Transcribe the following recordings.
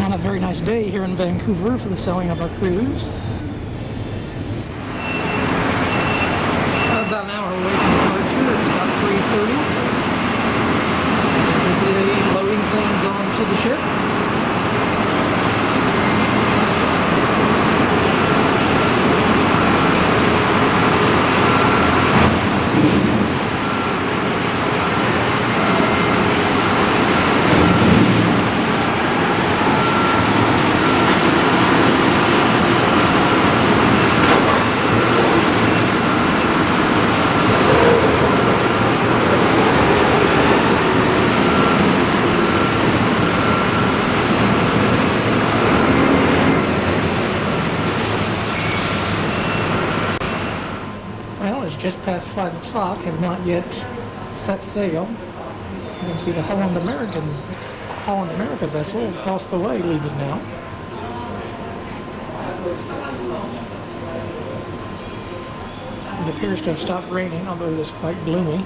on a very nice day here in Vancouver for the sailing of our cruise. About an hour away from departure. It's about 3:30. Busy loading things onto the ship. Just past 5 o'clock, have not yet set sail. You can see the Holland America vessel across the way leaving now. It appears to have stopped raining, although it is quite gloomy.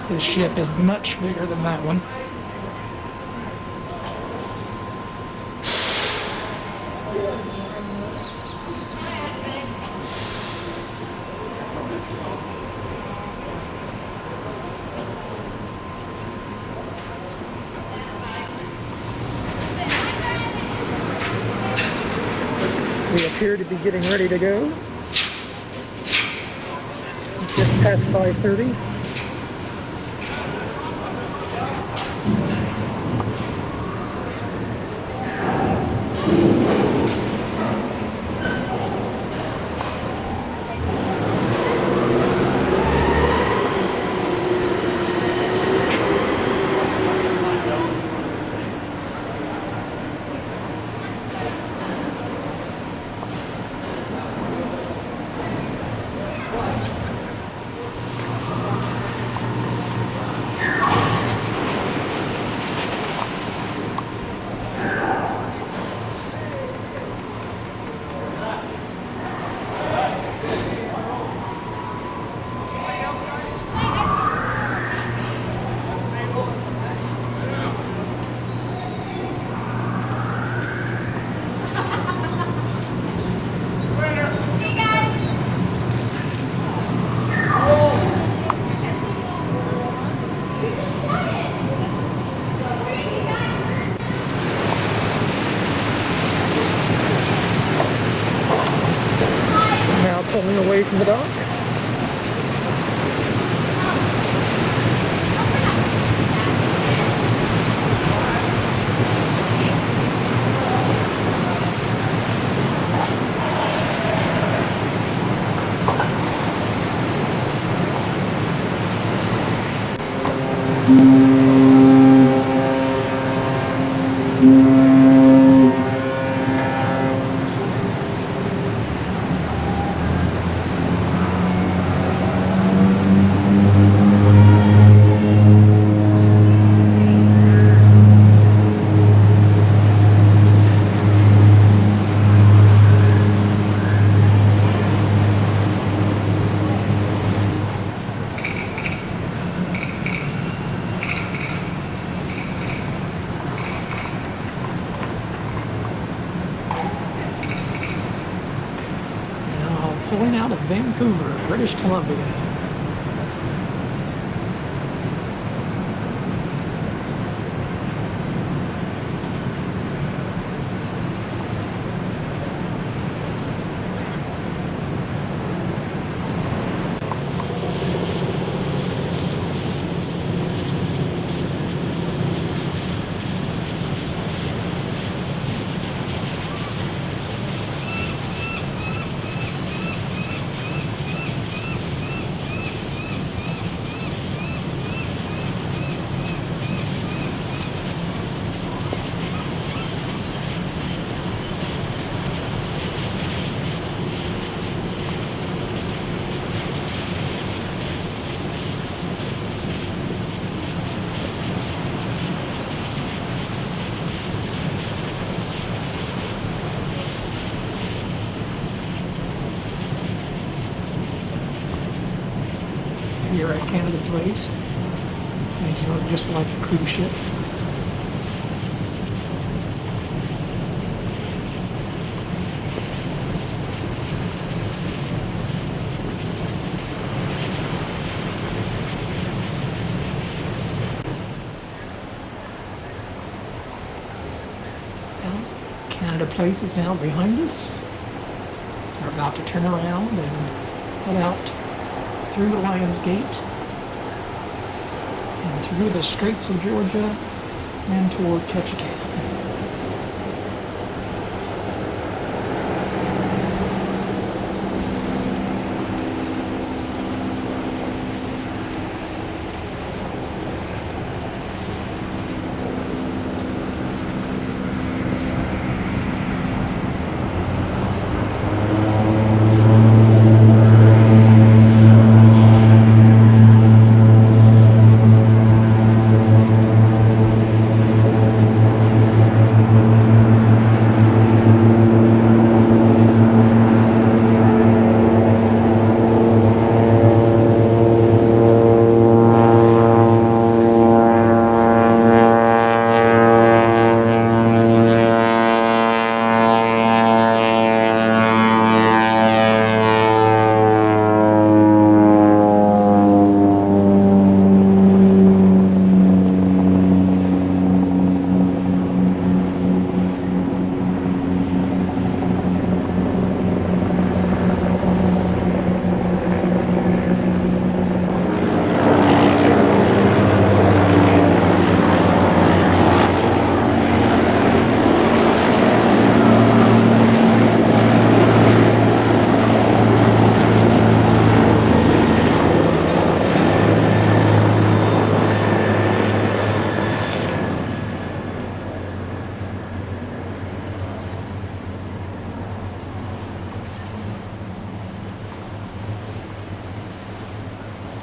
This ship is much bigger than that one. We appear to be getting ready to go. It's just past 5:30. Pulling away from the dock. Pulling out of Vancouver, British Columbia. Canada Place. And you look just like a cruise ship. Well, Canada Place is now behind us. We're about to turn around and head out through the Lions Gate and through the Straits of Georgia and toward Ketchikan.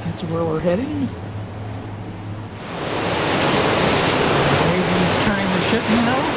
That's where we're heading. Navy's turning the ship now.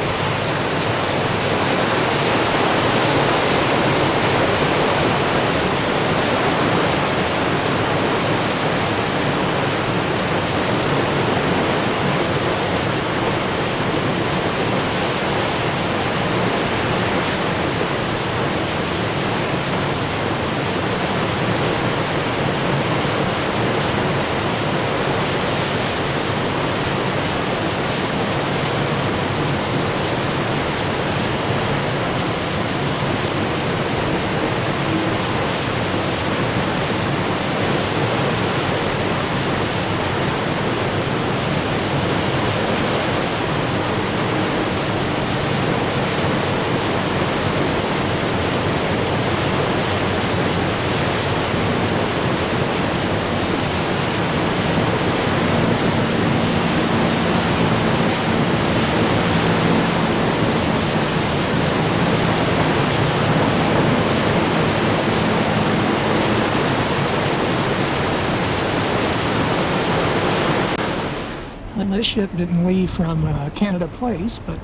And this ship didn't leave from Canada Place, but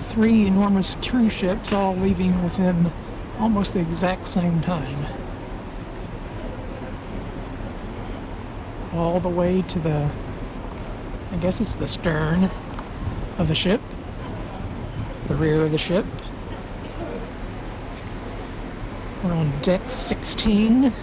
three enormous cruise ships all leaving within almost the exact same time. All the way to the, I guess it's the stern of the ship, the rear of the ship. We're on deck 16.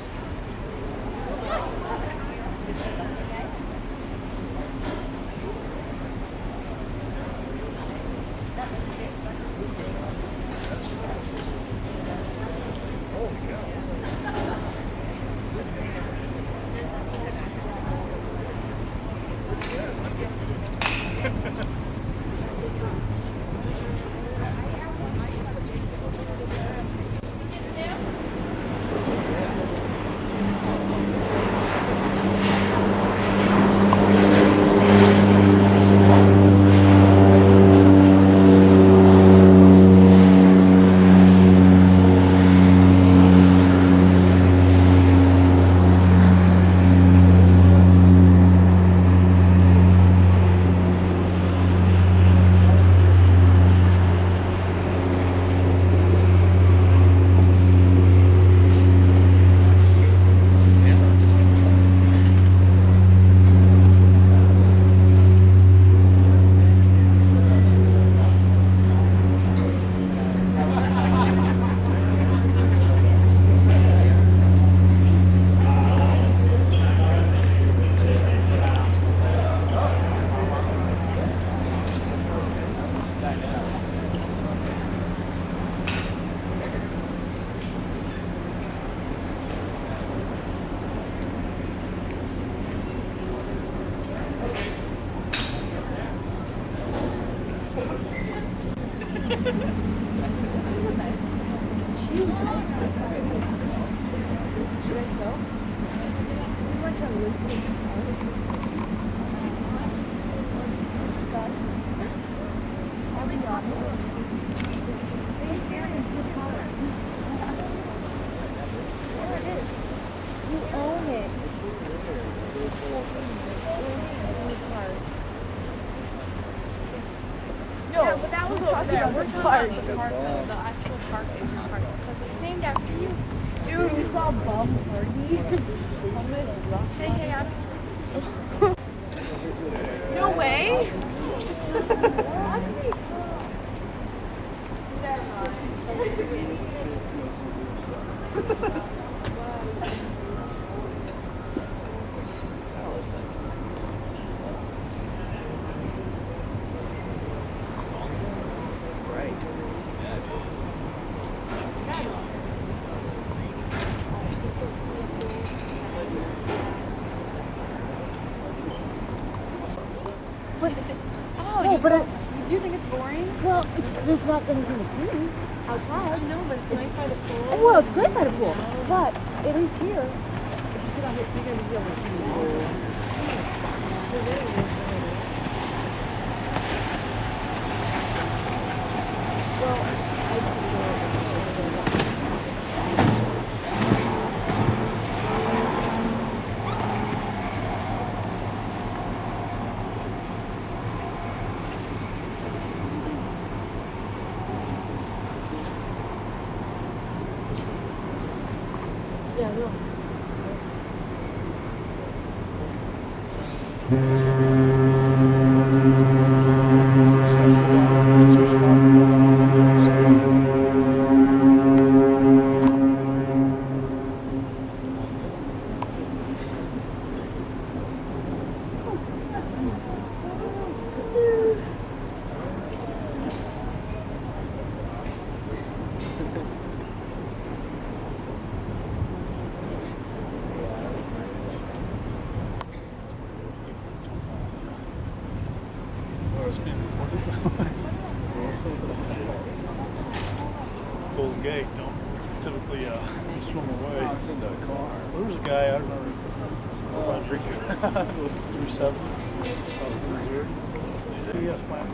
No, but that was over there. We're talking about the park, the actual park is your park because it's named after you. Dude, we saw Bum Party on this rock. Hey, no way. Do you think it's boring? Well, there's not anything to see outside. No, but it's nice by the pool. Well, it's great by the pool, but at least here, if you sit out here, you're going to be able to see the walls. Well, I don't know. Yeah, no. Bulls Gate don't typically swim away. Oh, it's in the car. There was a guy, I remember, it's 370, across the Missouri. He had a flat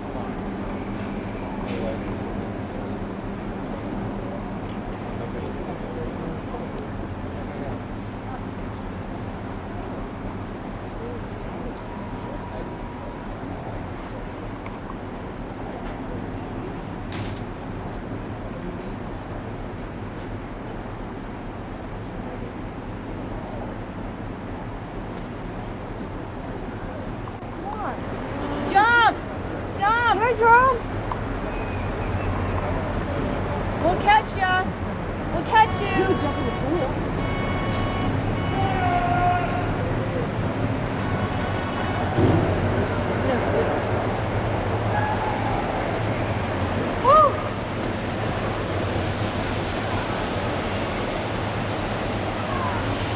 Jerome? We'll catch ya. We'll catch you. You jump in the pool.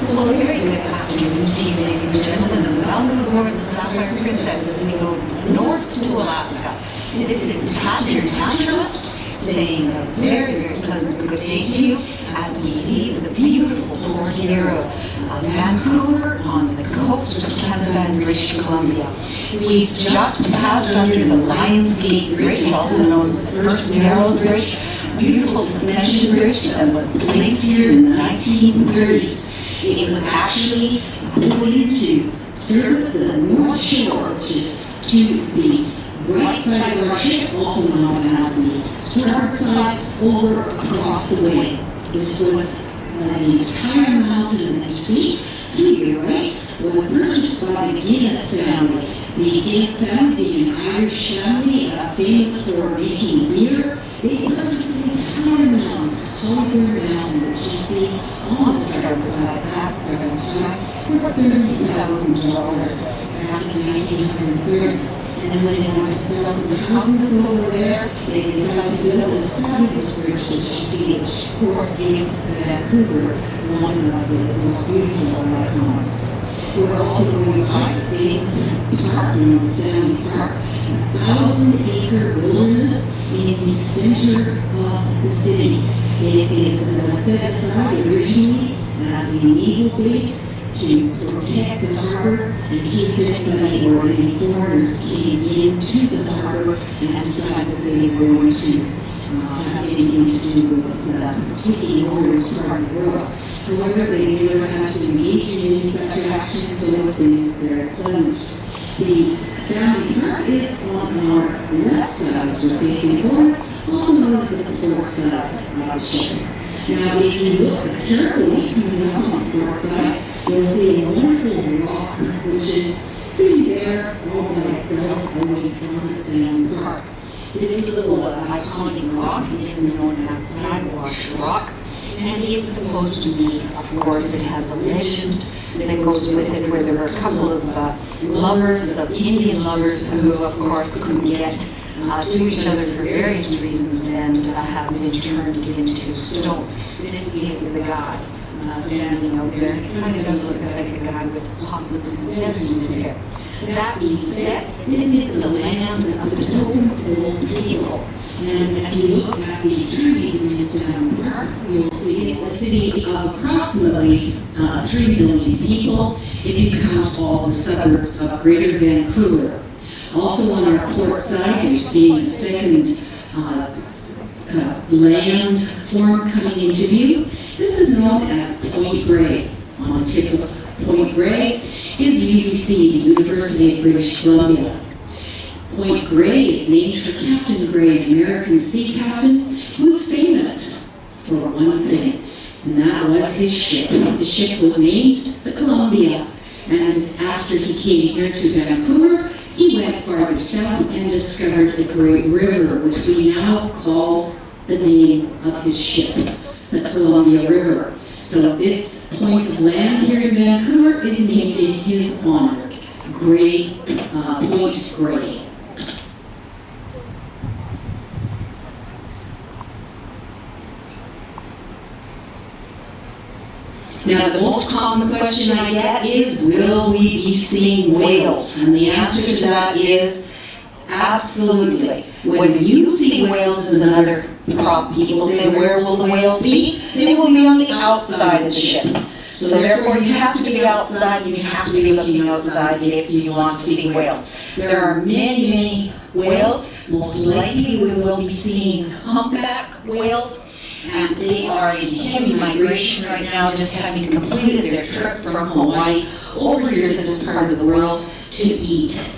Well, very good afternoon to you, ladies and gentlemen, and welcome aboard the Sapphire Princess as we go north to Alaska. This is Patrick Naturalist saying a very, very pleasant good day to you as we leave the beautiful port here of Vancouver on the coast of Canada and British Columbia. We've just passed under the Lions Gate Bridge, also known as the First Narrows Bridge, beautiful suspension bridge that was placed here in the 1930s. It was actually put into service the North Shore, which is to the right side of our ship, also known as the starboard side, over across the way. This was the entire mountain that you see to your right was purchased by the Guinness family. The Guinness family being an Irish family, famous for making beer, they purchased the entire mountain, Hollywood Mountain, which you see on the starboard side at the present time, for $30,000 back in 1930. And then when they wanted to sell some houses over there, they decided to build this fabulous bridge that you see, which of course makes Vancouver one of its most beautiful icons. We're also going to buy famous park in Stanley Park, a 1,000-acre wilderness in the center of the city. It is set aside originally as a naval base to protect the harbor in case anybody or any foreigners came into the harbor and decided that they were going to have anything to do with taking over this part of the world. However, they never had to engage in any such action, so it's been very pleasant. The Stanley Park is on our left side as we're facing forward, also known as the port side of the ship. Now, if you look carefully coming up on the port side, you'll see a wonderful rock which is sitting there all by itself away from the Stanley Park. This little iconic rock is known as Sidewashed Rock, and it is supposed to be, of course, it has a legend that goes with it where there were a couple of lovers, of Indian lovers, who, of course, couldn't get to each other for various reasons and have been turned into stone. This is the guy standing out there. It kind of does look like a guy with possibly some feathers in his hair. That being said, this is the land of the totem pole people. And if you look at the trees in this park, you'll see it's a city of approximately 3 million people if you count all the suburbs of Greater Vancouver. Also on our port side, you're seeing a second land form coming into view. This is known as Point Grey. On the tip of Point Grey is UBC, the University of British Columbia. Point Grey is named for Captain Grey, an American sea captain who was famous for one thing, and that was his ship. The ship was named the Columbia, and after he came here to Vancouver, he went farther south and discovered the Great River, which we now call the name of his ship, the Columbia River. So this point of land here in Vancouver is named in his honor, Point Grey. Now, the most common question I get is, will we be seeing whales? And the answer to that is absolutely. When you see whales is another problem. People say, where will the whales be? They will be on the outside of the ship. So therefore, you have to be outside, you have to be looking outside if you want to see whales. There are many, many whales. Most likely, we will be seeing humpback whales. And they are in heavy migration right now, just having completed their trip from Hawaii over here to this part of the world to eat.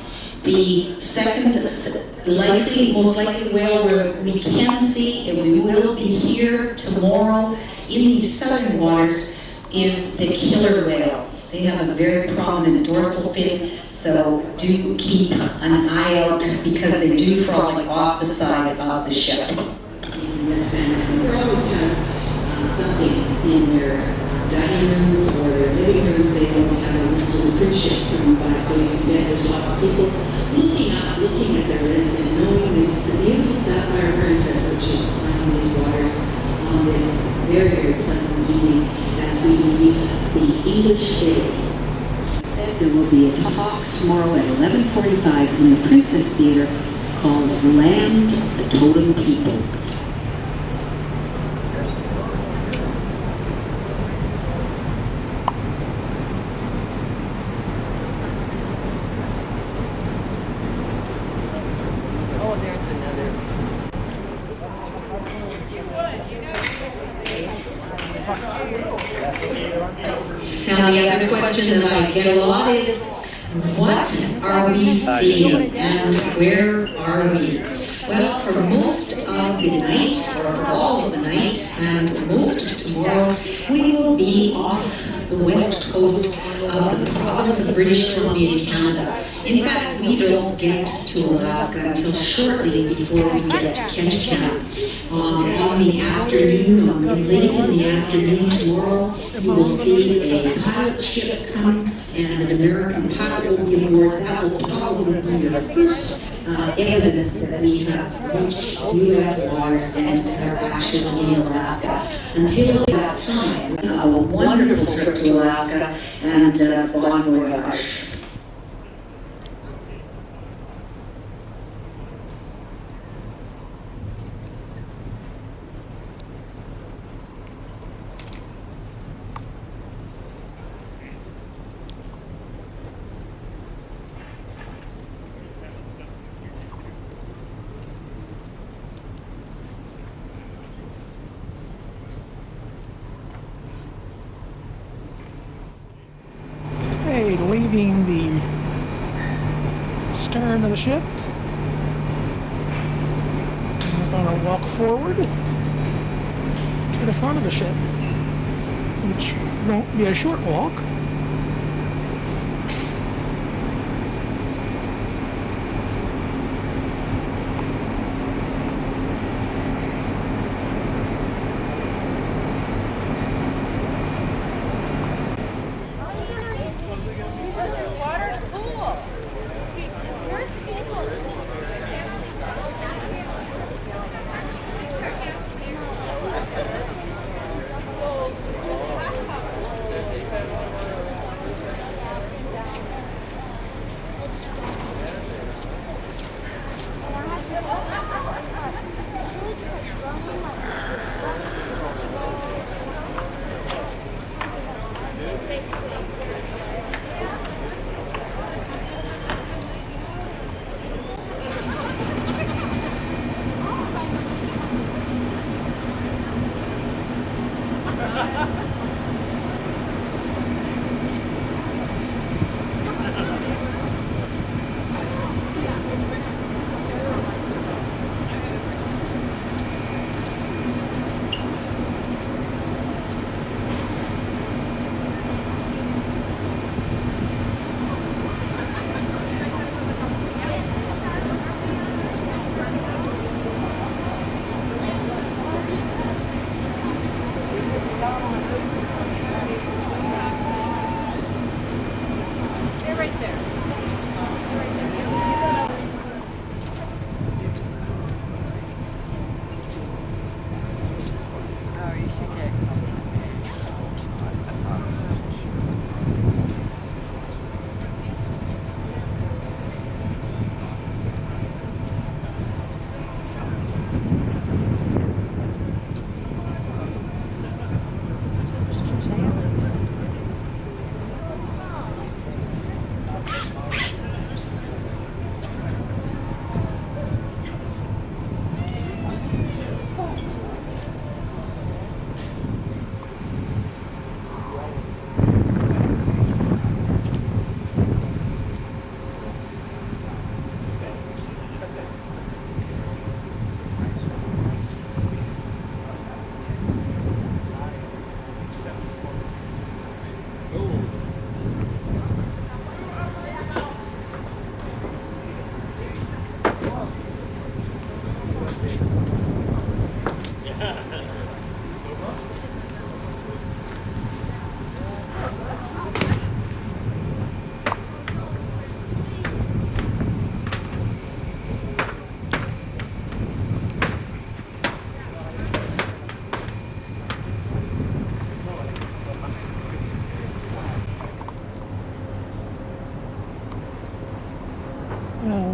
The second most likely whale we can see, and we will be here tomorrow in the southern waters, is the killer whale. They have a very prominent dorsal fin, so do keep an eye out because they do frolic off the side of the ship. Vancouver always has something in their dining rooms or their living rooms. They always have a list of cruise ships coming by, so you can get there's lots of people looking at their list and knowing that it's the beautiful Sapphire Princess, which is climbing these waters on this very, very pleasant evening as we leave the English Day. There will be a talk tomorrow at 11:45 in the Princess Theatre called Land of the Totem People. Now the other question that I get a lot is, what are we seeing and where are we? Well, for most of the night, or for all of the night, and most of tomorrow, we will be off the west coast of the province of British Columbia in Canada. In fact, we don't get to Alaska until shortly before we get to Ketchikan. On the afternoon, late in the afternoon tomorrow, you will see a pilot ship come and an American pilot will be aboard. That will probably be the first evidence that we have reached U.S. waters and are actually in Alaska. Until that time, a wonderful trip to Alaska, and bon voyage. Okay, leaving the stern of the ship. We're going to walk forward to the front of the ship, which won't be a short walk.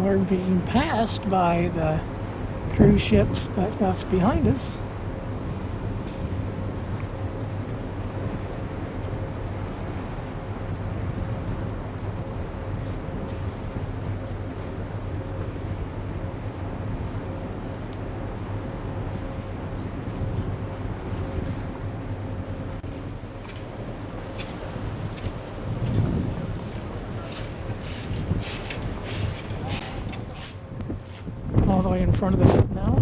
We're being passed by the cruise ship that left behind us. All the way in front of the ship now.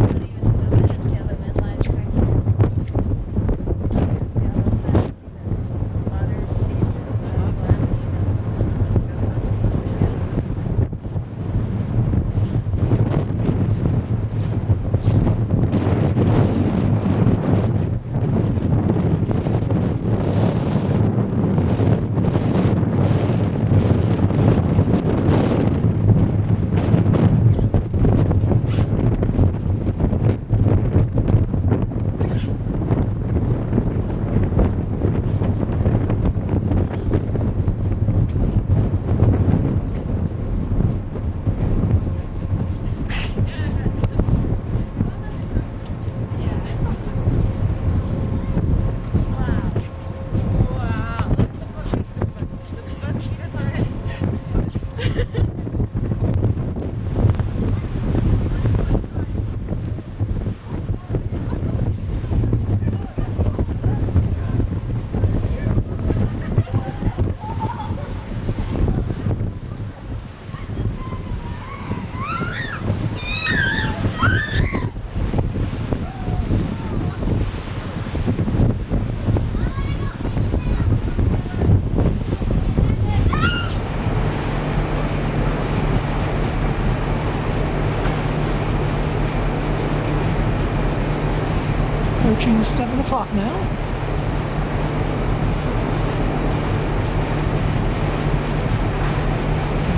almost 7 o'clock now.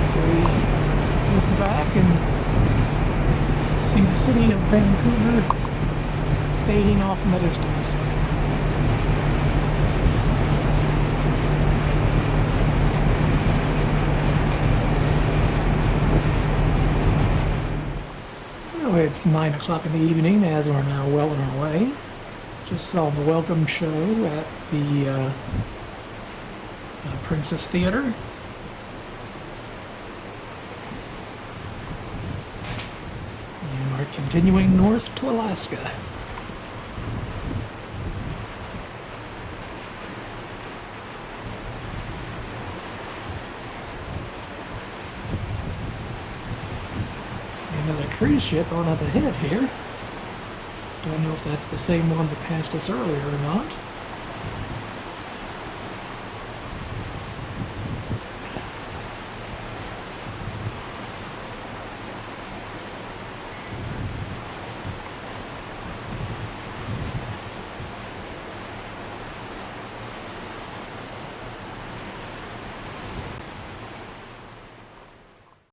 As we look back and see the city of Vancouver fading off in the distance. It's 9 o'clock in the evening as we're now well on our way. Just saw the welcome show at the Princess Theater. And we're continuing north to Alaska. Another cruise ship on up ahead here. Don't know if that's the same one that passed us earlier or not.